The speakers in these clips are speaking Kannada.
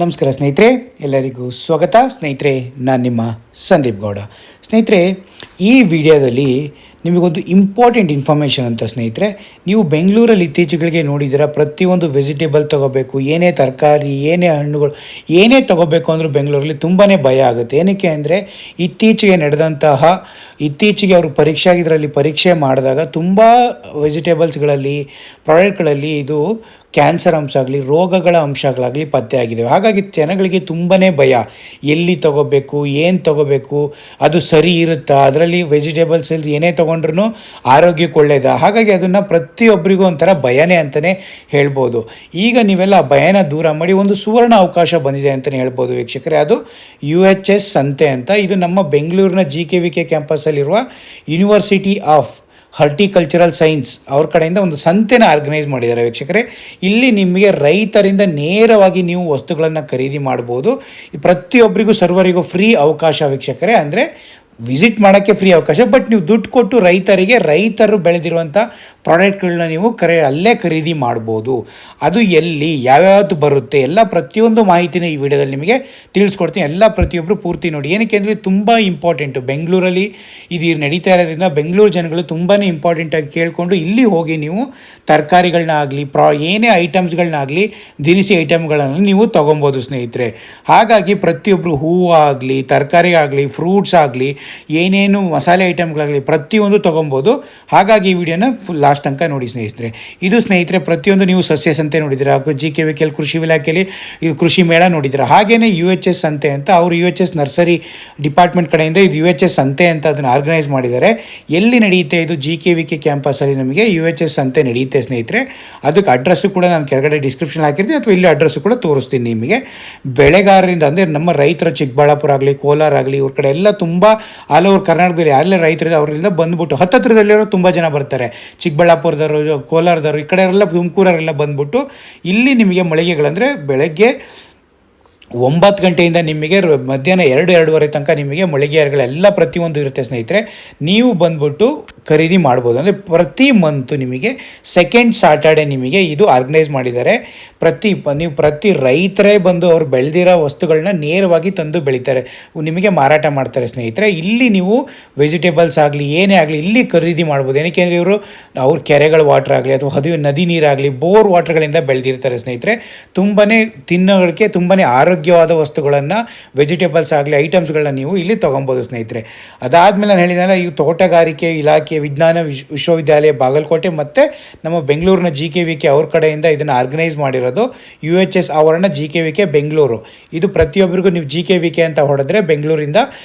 ನಮಸ್ಕಾರ ಸ್ನೇಹಿತರೆ, ಎಲ್ಲರಿಗೂ ಸ್ವಾಗತ. ಸ್ನೇಹಿತರೆ, ನಾನು ನಿಮ್ಮ ಸಂದೀಪ್ ಗೌಡ. ಸ್ನೇಹಿತರೆ, ಈ ವಿಡಿಯೋದಲ್ಲಿ ನಿಮಗೊಂದು ಇಂಪಾರ್ಟೆಂಟ್ ಇನ್ಫಾರ್ಮೇಷನ್ ಅಂತ. ಸ್ನೇಹಿತರೆ, ನೀವು ಬೆಂಗಳೂರಲ್ಲಿ ಇತ್ತೀಚೆಗಳಿಗೆ ನೋಡಿದ್ದೀರ, ಪ್ರತಿಯೊಂದು ವೆಜಿಟೇಬಲ್ ತೊಗೋಬೇಕು, ಏನೇ ತರಕಾರಿ, ಏನೇ ಹಣ್ಣುಗಳು, ಏನೇ ತೊಗೋಬೇಕು ಅಂದರೂ ಬೆಂಗಳೂರಲ್ಲಿ ತುಂಬಾ ಭಯ ಆಗುತ್ತೆ. ಏನಕ್ಕೆ ಅಂದರೆ ಇತ್ತೀಚೆಗೆ ಅವರು ಪರೀಕ್ಷೆ ಮಾಡಿದಾಗ ತುಂಬ ವೆಜಿಟೇಬಲ್ಸ್ಗಳಲ್ಲಿ, ಪ್ರಾಡಕ್ಟ್ಗಳಲ್ಲಿ ಇದು ಕ್ಯಾನ್ಸರ್ ಅಂಶ ಆಗಲಿ, ರೋಗಗಳ ಅಂಶಗಳಾಗಲಿ ಪತ್ತೆಯಾಗಿದ್ದಾವೆ. ಹಾಗಾಗಿ ಜನಗಳಿಗೆ ತುಂಬಾ ಭಯ, ಎಲ್ಲಿ ತೊಗೋಬೇಕು, ಏನು ತೊಗೋಬೇಕು, ಅದು ಸರಿ ಇರುತ್ತಾ, ಅದರಲ್ಲಿ ವೆಜಿಟೇಬಲ್ಸ್ ಏನೇ ತೊಗೊಂಡ್ರೂ ಆರೋಗ್ಯಕ್ಕೆ ಒಳ್ಳೆಯದಾ. ಹಾಗಾಗಿ ಅದನ್ನು ಪ್ರತಿಯೊಬ್ಬರಿಗೂ ಒಂಥರ ಭಯನೇ ಅಂತಲೇ ಹೇಳ್ಬೋದು. ಈಗ ನೀವೆಲ್ಲ ಆ ಭಯನ ದೂರ ಮಾಡಿ ಒಂದು ಸುವರ್ಣ ಅವಕಾಶ ಬಂದಿದೆ ಅಂತಲೇ ಹೇಳ್ಬೋದು ವೀಕ್ಷಕರೇ. ಅದು UHS ಸಂತೆ ಅಂತ. ಇದು ನಮ್ಮ ಬೆಂಗಳೂರಿನ GKVK ಕ್ಯಾಂಪಸ್ಸಲ್ಲಿರುವ ಯೂನಿವರ್ಸಿಟಿ ಆಫ್ ಹಾರ್ಟಿಕಲ್ಚರಲ್ ಸೈನ್ಸ್ ಅವ್ರ ಕಡೆಯಿಂದ ಒಂದು ಸಂತೆನ ಆರ್ಗನೈಸ್ ಮಾಡಿದ್ದಾರೆ ವೀಕ್ಷಕರೇ. ಇಲ್ಲಿ ನಿಮಗೆ ರೈತರಿಂದ ನೇರವಾಗಿ ನೀವು ವಸ್ತುಗಳನ್ನು ಖರೀದಿ ಮಾಡ್ಬೋದು. ಪ್ರತಿಯೊಬ್ಬರಿಗೂ ಸರ್ವರಿಗೂ ಫ್ರೀ ಅವಕಾಶ ವೀಕ್ಷಕರೇ. ಅಂದರೆ ವಿಸಿಟ್ ಮಾಡೋಕ್ಕೆ ಫ್ರೀ ಅವಕಾಶ, ಬಟ್ ನೀವು ದುಡ್ಡು ಕೊಟ್ಟು ರೈತರು ಬೆಳೆದಿರುವಂಥ ಪ್ರಾಡಕ್ಟ್ಗಳನ್ನ ನೀವು ಅಲ್ಲೇ ಖರೀದಿ ಮಾಡ್ಬೋದು. ಅದು ಎಲ್ಲಿ, ಯಾವ್ಯಾವುದು ಬರುತ್ತೆ, ಎಲ್ಲ ಪ್ರತಿಯೊಂದು ಮಾಹಿತಿನ ಈ ವಿಡಿಯೋದಲ್ಲಿ ನಿಮಗೆ ತಿಳಿಸ್ಕೊಡ್ತೀನಿ. ಎಲ್ಲ ಪ್ರತಿಯೊಬ್ಬರು ಪೂರ್ತಿ ನೋಡಿ. ಏನಕ್ಕೆ ಅಂದರೆ ತುಂಬ ಇಂಪಾರ್ಟೆಂಟು. ಬೆಂಗಳೂರಲ್ಲಿ ಇದು ನಡೀತಾ ಇರೋದ್ರಿಂದ ಬೆಂಗಳೂರು ಜನಗಳು ತುಂಬಾ ಇಂಪಾರ್ಟೆಂಟಾಗಿ ಕೇಳಿಕೊಂಡು ಇಲ್ಲಿ ಹೋಗಿ ನೀವು ತರಕಾರಿಗಳನ್ನ ಆಗಲಿ, ಏನೇ ಐಟಮ್ಸ್ಗಳನ್ನಾಗಲಿ, ದಿನಸಿ ಐಟಮ್ಗಳನ್ನು ನೀವು ತೊಗೊಬೋದು ಸ್ನೇಹಿತರೆ. ಹಾಗಾಗಿ ಪ್ರತಿಯೊಬ್ಬರು ಹೂವು ಆಗಲಿ, ತರಕಾರಿ ಆಗಲಿ, ಫ್ರೂಟ್ಸ್ ಆಗಲಿ, ಏನೇನು ಮಸಾಲೆ ಐಟಮ್ಗಳಾಗಲಿ ಪ್ರತಿಯೊಂದು ತೊಗೊಬೋದು. ಹಾಗಾಗಿ ಈ ವಿಡಿಯೋನ ಲಾಸ್ಟ್ ತನಕ ನೋಡಿ ಸ್ನೇಹಿತರೆ. ಇದು ಸ್ನೇಹಿತರೆ ಪ್ರತಿಯೊಂದು ನೀವು ಸಸ್ಯ ಸಂತೆ ನೋಡಿದ್ದೀರಾ, GKVK ಕೃಷಿ ಇಲಾಖೆಯಲ್ಲಿ ಇದು ಕೃಷಿ ಮೇಳ ನೋಡಿದ್ದೀರಾ. ಹಾಗೆಯೇ UHS ಸಂತೆ ಅಂತ, ಅವರು UHS ನರ್ಸರಿ ಡಿಪಾರ್ಟ್ಮೆಂಟ್ ಕಡೆಯಿಂದ ಇದು UHS ಸಂತೆ ಅಂತ ಅದನ್ನು ಆರ್ಗನೈಸ್ ಮಾಡಿದ್ದಾರೆ. ಎಲ್ಲಿ ನಡೆಯುತ್ತೆ ಇದು? GKVK ಕ್ಯಾಂಪಸ್ಸಲ್ಲಿ ನಮಗೆ UHS ಸಂತೆ ನಡೆಯುತ್ತೆ ಸ್ನೇಹಿತರೆ. ಅದಕ್ಕೆ ಅಡ್ರೆಸ್ಸು ಕೂಡ ನಾನು ಕೆಳಗಡೆ ಡಿಸ್ಕ್ರಿಪ್ಷನ್ ಹಾಕಿರ್ತೀನಿ, ಅಥವಾ ಇಲ್ಲಿ ಅಡ್ರೆಸ್ಸು ಕೂಡ ತೋರಿಸ್ತೀನಿ ನಿಮಗೆ. ಬೆಳೆಗಾರರಿಂದ ಅಂದರೆ ನಮ್ಮ ರೈತರ ಚಿಕ್ಕಬಳ್ಳಾಪುರ ಆಗಲಿ, ಕೋಲಾರ ಆಗಲಿ, ಇವ್ರ ಕಡೆ ಎಲ್ಲ ತುಂಬ ಆಲ್ ಓವರ್ ಕರ್ನಾಟಕದಲ್ಲಿ ಯಾರೆಲ್ಲ ರೈತರಿದೆ ಅವರಿಂದ ಬಂದುಬಿಟ್ಟು ಹತ್ತಿರದಲ್ಲಿರೋ ತುಂಬ ಜನ ಬರ್ತಾರೆ. ಚಿಕ್ಕಬಳ್ಳಾಪುರದವರು, ಕೋಲಾರದವರು, ಈ ಕಡೆ ಎಲ್ಲ ತುಮಕೂರವರೆಲ್ಲ ಬಂದುಬಿಟ್ಟು ಇಲ್ಲಿ ನಿಮಗೆ ಮಳಿಗೆಗಳಂದರೆ ಬೆಳಗ್ಗೆ 9 ಗಂಟೆಯಿಂದ ನಿಮಗೆ ಮಧ್ಯಾಹ್ನ 2-2:30 ತನಕ ನಿಮಗೆ ಮಳಿಗೆಗಳೆಲ್ಲ ಪ್ರತಿಯೊಂದು ಇರುತ್ತೆ ಸ್ನೇಹಿತರೆ. ನೀವು ಬಂದ್ಬಿಟ್ಟು ಖರೀದಿ ಮಾಡ್ಬೋದು. ಅಂದರೆ ಪ್ರತಿ ಮಂತು ನಿಮಗೆ ಸೆಕೆಂಡ್ ಸಾಟರ್ಡೆ ನಿಮಗೆ ಇದು ಆರ್ಗನೈಸ್ ಮಾಡಿದ್ದಾರೆ. ಪ್ರತಿ ರೈತರೇ ಬಂದು ಅವ್ರು ಬೆಳೆದಿರೋ ವಸ್ತುಗಳನ್ನ ನೇರವಾಗಿ ತಂದು ಬೆಳೀತಾರೆ, ನಿಮಗೆ ಮಾರಾಟ ಮಾಡ್ತಾರೆ ಸ್ನೇಹಿತರೆ. ಇಲ್ಲಿ ನೀವು ವೆಜಿಟೇಬಲ್ಸ್ ಆಗಲಿ, ಏನೇ ಆಗಲಿ ಇಲ್ಲಿ ಖರೀದಿ ಮಾಡ್ಬೋದು. ಏನಕ್ಕೆ ಅಂದರೆ ಅವ್ರ ಕೆರೆಗಳ ವಾಟರ್ ಆಗಲಿ, ಅಥವಾ ನದಿ ನೀರಾಗಲಿ, ಬೋರ್ ವಾಟರ್ಗಳಿಂದ ಬೆಳೆದಿರ್ತಾರೆ ಸ್ನೇಹಿತರೆ. ತಿನ್ನೋದಕ್ಕೆ ತುಂಬಾ ಆರೋಗ್ಯವಾದ ವಸ್ತುಗಳನ್ನು, ವೆಜಿಟೇಬಲ್ಸ್ ಆಗಲಿ, ಐಟಮ್ಸ್ಗಳನ್ನ ನೀವು ಇಲ್ಲಿ ತೊಗೊಬೋದು ಸ್ನೇಹಿತರೆ. ಅದಾದಮೇಲೆ ನಾನು ಹೇಳಿದ್ನಲ್ಲ, ಈ ತೋಟಗಾರಿಕೆ ಇಲಾಖೆ, ವಿಜ್ಞಾನ ವಿಶ್ವವಿದ್ಯಾಲಯ ಬಾಗಲಕೋಟೆ ಮತ್ತು ನಮ್ಮ ಬೆಂಗಳೂರಿನ GKVK ಅವ್ರ ಕಡೆಯಿಂದ ಇದನ್ನು ಆರ್ಗನೈಸ್ ಮಾಡಿರೋದು. UHS ಆವರಣ GKVK ಬೆಂಗಳೂರು. ಇದು ಪ್ರತಿಯೊಬ್ಬರಿಗೂ ನೀವು GKVK ಅಂತ ಹೊಡೆದ್ರೆ ಬೆಂಗಳೂರಿಂದ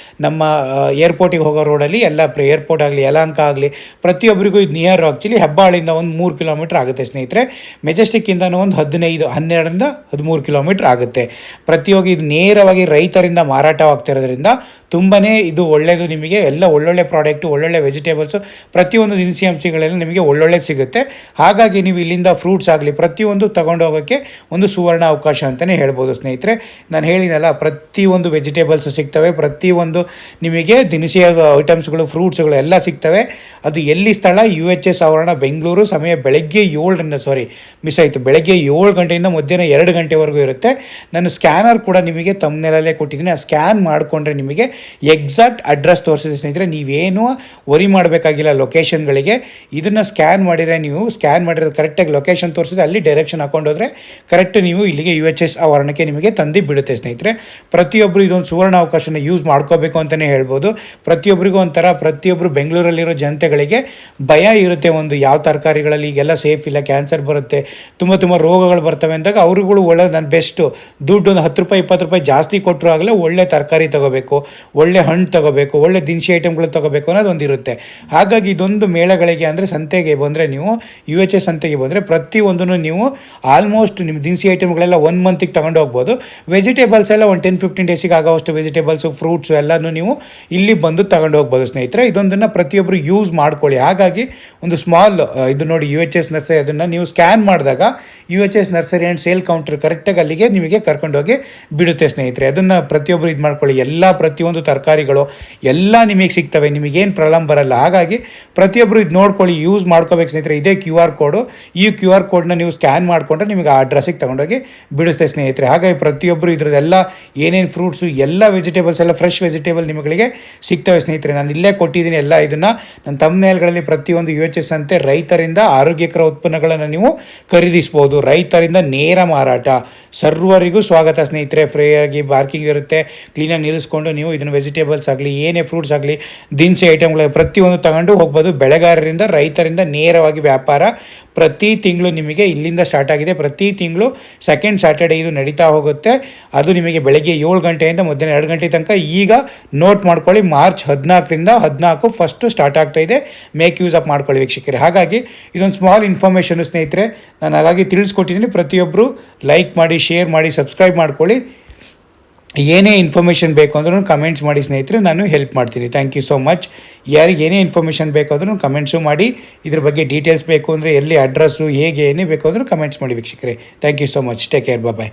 ನಮ್ಮ ಏರ್ಪೋರ್ಟಿಗೆ ಹೋಗೋ ರೋಡಲ್ಲಿ ಎಲ್ಲ ಏರ್ಪೋರ್ಟ್ ಆಗಲಿ, ಯಲಹಂಕ ಆಗಲಿ, ಪ್ರತಿಯೊಬ್ಬರಿಗೂ ಇದು ನಿಯರ್. ಆ್ಯಕ್ಚುಲಿ ಹೆಬ್ಬಾಳಿಂದ ಒಂದು 3 ಕಿಲೋಮೀಟ್ರ್ ಆಗುತ್ತೆ ಸ್ನೇಹಿತರೆ. ಮೆಜೆಸ್ಟಿಕ್ಕಿಂದ ಒಂದು 12ರಿಂದ 13 ಕಿಲೋಮೀಟ್ರ್ ಆಗುತ್ತೆ. ಪ್ರತಿಯೊಬ್ಬರು ಇದು ನೇರವಾಗಿ ರೈತರಿಂದ ಮಾರಾಟವಾಗ್ತಿರೋದ್ರಿಂದ ತುಂಬಾ ಇದು ಒಳ್ಳೆಯದು. ನಿಮಗೆ ಎಲ್ಲ ಒಳ್ಳೊಳ್ಳೆ ಪ್ರಾಡಕ್ಟು, ಒಳ್ಳೊಳ್ಳೆ ವೆಜಿಟೇಬಲ್ಸು, ಪ್ರತಿಯೊಂದು ದಿನಸಿ ಅಂಶಗಳೆಲ್ಲ ನಿಮಗೆ ಒಳ್ಳೊಳ್ಳೆ ಸಿಗುತ್ತೆ. ಹಾಗಾಗಿ ನೀವು ಇಲ್ಲಿಂದ ಫ್ರೂಟ್ಸ್ ಆಗಲಿ ಪ್ರತಿಯೊಂದು ತೊಗೊಂಡು ಹೋಗೋಕ್ಕೆ ಒಂದು ಸುವರ್ಣ ಅವಕಾಶ ಅಂತಲೇ ಹೇಳ್ಬೋದು ಸ್ನೇಹಿತರೆ. ನಾನು ಹೇಳಿನಲ್ಲ, ಪ್ರತಿಯೊಂದು ವೆಜಿಟೇಬಲ್ಸು ಸಿಗ್ತವೆ, ಪ್ರತಿಯೊಂದು ನಿಮಗೆ ದಿನಸಿ ಐಟಮ್ಸ್ಗಳು, ಫ್ರೂಟ್ಸ್ಗಳು ಎಲ್ಲ ಸಿಗ್ತವೆ. ಅದು ಎಲ್ಲಿ ಸ್ಥಳ? UHS ಆವರಣ ಬೆಂಗಳೂರು. ಸಮಯ ಬೆಳಗ್ಗೆ 7 ಗಂಟೆಯಿಂದ ಮಧ್ಯಾಹ್ನ 2 ಗಂಟೆವರೆಗೂ ಇರುತ್ತೆ. ನಾನು ಸ್ಕ್ಯಾನರ್ ಕೂಡ ನಿಮಗೆ ತಮ್ಮನೇಲಲ್ಲೇ ಕೊಟ್ಟಿದ್ದೀನಿ. ಆ ಸ್ಕ್ಯಾನ್ ಮಾಡಿಕೊಂಡ್ರೆ ನಿಮಗೆ ಎಕ್ಸಾಕ್ಟ್ ಅಡ್ರೆಸ್ ತೋರಿಸಿದೆ ಸ್ನೇಹಿತರೆ. ನೀವೇನು ವರಿ ಮಾಡಬೇಕಾಗಿಲ್ಲ ಲೊಕೇಶನ್ಗಳಿಗೆ. ಇದನ್ನು ಸ್ಕ್ಯಾನ್ ಮಾಡಿರೋದು ಕರೆಕ್ಟಾಗಿ ಲೊಕೇಶನ್ ತೋರಿಸಿದ್ರೆ ಅಲ್ಲಿ ಡೈರೆಕ್ಷನ್ ಹಾಕೊಂಡೋದ್ರೆ ಕರೆಕ್ಟ್ ನೀವು ಇಲ್ಲಿಗೆ UHS ಆವರಣಕ್ಕೆ ನಿಮಗೆ ತಂದು ಬಿಡುತ್ತೆ ಸ್ನೇಹಿತರೆ. ಪ್ರತಿಯೊಬ್ಬರು ಇದೊಂದು ಸುವರ್ಣ ಅವಕಾಶನ ಯೂಸ್ ಮಾಡ್ಕೋಬೇಕು ಅಂತಲೇ ಹೇಳ್ಬೋದು. ಪ್ರತಿಯೊಬ್ಬರು ಬೆಂಗಳೂರಲ್ಲಿರೋ ಜನತೆಗಳಿಗೆ ಭಯ ಇರುತ್ತೆ, ಒಂದು ಯಾವ ತರಕಾರಿಗಳಲ್ಲಿ ಈಗೆಲ್ಲ ಸೇಫ್ ಇಲ್ಲ, ಕ್ಯಾನ್ಸರ್ ಬರುತ್ತೆ, ತುಂಬ ರೋಗಗಳು ಬರ್ತವೆ ಅಂದಾಗ ಅವ್ರುಗಳು ನಾನು ಬೆಸ್ಟು ದುಡ್ಡು ಒಂದು 10 ರೂಪಾಯಿ 20 ರೂಪಾಯಿ ಜಾಸ್ತಿ ಕೊಟ್ಟರು ಆಗಲೇ ಒಳ್ಳೆ ತರಕಾರಿ ತೊಗೋಬೇಕು, ಒಳ್ಳೆ ಹಣ್ಣು ತೊಗೋಬೇಕು, ಒಳ್ಳೆ ದಿನಸಿ ಐಟಮ್ಗಳು ತೊಗೋಬೇಕು ಅನ್ನೋದೊಂದು ಇರುತ್ತೆ. ಹಾಗಾಗಿ ಇದೊಂದು ಮೇಳಗಳಿಗೆ ಅಂದರೆ ಸಂತೆಗೆ ಬಂದರೆ, ನೀವು UHS ಸಂತೆಗೆ ಬಂದರೆ ಪ್ರತಿಯೊಂದನ್ನು ನೀವು ಆಲ್ಮೋಸ್ಟ್ ನಿಮ್ಮ ದಿನಸಿ ಐಟಮ್ಗಳೆಲ್ಲ 1 ಮಂತಿಗೆ ತೊಗೊಂಡು ಹೋಗ್ಬೋದು. ವೆಜಿಟೇಬಲ್ಸ್ ಎಲ್ಲ ಒಂದು 10-15 ಡೇಸಿಗೆ ಆಗೋವಷ್ಟು ವೆಜಿಟೇಬಲ್ಸು, ಫ್ರೂಟ್ಸು ಎಲ್ಲನೂ ನೀವು ಇಲ್ಲಿ ಬಂದು ತಗೊಂಡು ಹೋಗ್ಬೋದು ಸ್ನೇಹಿತರೆ. ಇದೊಂದನ್ನು ಪ್ರತಿಯೊಬ್ಬರು ಯೂಸ್ ಮಾಡ್ಕೊಳ್ಳಿ. ಹಾಗಾಗಿ ಒಂದು ಸ್ಮಾಲ್ ಇದು ನೋಡಿ, UHS ನರ್ಸರಿ, ಅದನ್ನು ನೀವು ಸ್ಕ್ಯಾನ್ ಮಾಡಿದಾಗ UHS nursery and sale counter ಕರೆಕ್ಟಾಗಿ ಅಲ್ಲಿಗೆ ನಿಮಗೆ ಕರ್ಕೊಂಡೋಗಿ ಬಿಡುತ್ತೆ ಸ್ನೇಹಿತರೆ. ಅದನ್ನು ಪ್ರತಿಯೊಬ್ಬರು ಇದು ಮಾಡ್ಕೊಳ್ಳಿ. ಪ್ರತಿಯೊಂದು ತರಕಾರಿಗಳು ಎಲ್ಲ ನಿಮಗೆ ಸಿಗ್ತವೆ, ನಿಮಗೇನು ಪ್ರಾಬ್ಲಮ್ ಬರಲ್ಲ. ಹಾಗಾಗಿ ಪ್ರತಿಯೊಬ್ಬರು ಇದು ನೋಡ್ಕೊಳ್ಳಿ, ಯೂಸ್ ಮಾಡ್ಕೋಬೇಕು ಸ್ನೇಹಿತರೆ. ಇದೇ QR ಕೋಡು, ಈ QR ಕೋಡ್ನ ನೀವು ಸ್ಕ್ಯಾನ್ ಮಾಡಿಕೊಂಡ್ರೆ ನಿಮಗೆ ಆ ಅಡ್ರೆಸ್ಸಿಗೆ ತೊಗೊಂಡೋಗಿ ಬಿಡಿಸುತ್ತೆ ಸ್ನೇಹಿತರೆ. ಹಾಗಾಗಿ ಪ್ರತಿಯೊಬ್ಬರು ಇದರದೆಲ್ಲ ಏನೇನು ಫ್ರೂಟ್ಸು ಎಲ್ಲ ವೆಜಿಟೇಬಲ್ಸ್ ಎಲ್ಲ ಫ್ರೆಶ್ ವೆಜಿಟೇಬಲ್ ನಿಮಗೆ ಸಿಗ್ತವೆ ಸ್ನೇಹಿತರೆ. ನಾನು ಇಲ್ಲೇ ಕೊಟ್ಟಿದ್ದೀನಿ ಎಲ್ಲ ಇದನ್ನು ನನ್ನ ತಮ್ನೇಲ್ಗಳಲ್ಲಿ. ಪ್ರತಿಯೊಂದು UHS ಅಂತೆ ರೈತರಿಂದ ಆರೋಗ್ಯಕರ ಉತ್ಪನ್ನಗಳನ್ನು ನೀವು ಖರೀದಿಸ್ಬೋದು. ರೈತರಿಂದ ನೇರ ಮಾರಾಟ, ಸರ್ವರಿಗೂ ಸ್ವಾಗತ ಸ್ನೇಹಿತರೆ. ಫ್ರೀಯಾಗಿ ಪಾರ್ಕಿಂಗ್ ಇರುತ್ತೆ, ಕ್ಲೀನಾಗಿ ನಿಲ್ಲಿಸ್ಕೊಂಡು ನೀವು ಇದನ್ನು ವೆಜಿಟೇಬಲ್ಸ್ ಆಗಲಿ ಏನೇ ಫ್ರೂಟ್ಸ್ ಆಗಲಿ ದಿನಸಿ ಐಟಮ್ಗಳ ಪ್ರತಿಯೊಂದು ತಗೊಂಡು ಹೋಗ್ಬೋದು. ಬೆಳೆಗಾರರಿಂದ ರೈತರಿಂದ ನೇರವಾಗಿ ವ್ಯಾಪಾರ ಪ್ರತಿ ತಿಂಗಳು ನಿಮಗೆ ಇಲ್ಲಿಂದ ಸ್ಟಾರ್ಟ್ ಆಗಿದೆ. ಪ್ರತಿ ತಿಂಗಳು ಸೆಕೆಂಡ್ ಸ್ಯಾಟರ್ಡೇ ಇದು ನಡೀತಾ ಹೋಗುತ್ತೆ. ಅದು ನಿಮಗೆ ಬೆಳಗ್ಗೆ 7 ಗಂಟೆಯಿಂದ ಮಧ್ಯಾಹ್ನ 2 ಗಂಟೆ ತನಕ. ಈಗ ನೋಟ್ ಮಾಡ್ಕೊಳ್ಳಿ, ಮಾರ್ಚ್ 14 ಫಸ್ಟು ಸ್ಟಾರ್ಟ್ ಆಗ್ತಾ ಇದೆ. ಮೇಕ್ ಯೂಸ್ ಅಪ್ ಮಾಡ್ಕೊಳ್ಳಿ ವೀಕ್ಷಕರೇ. ಹಾಗಾಗಿ ಇದೊಂದು ಸ್ಮಾಲ್ ಇನ್ಫಾರ್ಮೇಷನ್ ಸ್ನೇಹಿತರೆ, ನಾನು ಹಾಗಾಗಿ ತಿಳಿಸ್ಕೊಟ್ಟಿದ್ದೀನಿ. ಪ್ರತಿಯೊಬ್ಬರು ಲೈಕ್ ಮಾಡಿ, ಶೇರ್ ಮಾಡಿ, ಸಬ್ಸ್ಕ್ರೈಬ್ ಮಾಡ್ಕೊಳ್ಳಿ. ಏನೇ ಇನ್ಫಾರ್ಮೇಷನ್ ಬೇಕು ಅಂದ್ರೂ ಕಮೆಂಟ್ಸ್ ಮಾಡಿ ಸ್ನೇಹಿತರೆ, ನಾನು ಹೆಲ್ಪ್ ಮಾಡ್ತೀನಿ. Thank you so much. ಯಾರಿಗೆ ಏನೇ ಇನ್ಫಾರ್ಮೇಷನ್ ಬೇಕಾದ್ರೂ ಕಮೆಂಟ್ಸು ಮಾಡಿ. ಇದ್ರ ಬಗ್ಗೆ ಡೀಟೇಲ್ಸ್ ಬೇಕು ಅಂದರೆ ಎಲ್ಲಿ ಅಡ್ರೆಸ್ಸು ಹೇಗೆ ಏನೇ ಬೇಕು ಅಂದರೂ ಕಮೆಂಟ್ಸ್ ಮಾಡಿ ವೀಕ್ಷಕರೇ. Thank you so much. Take care. Bye.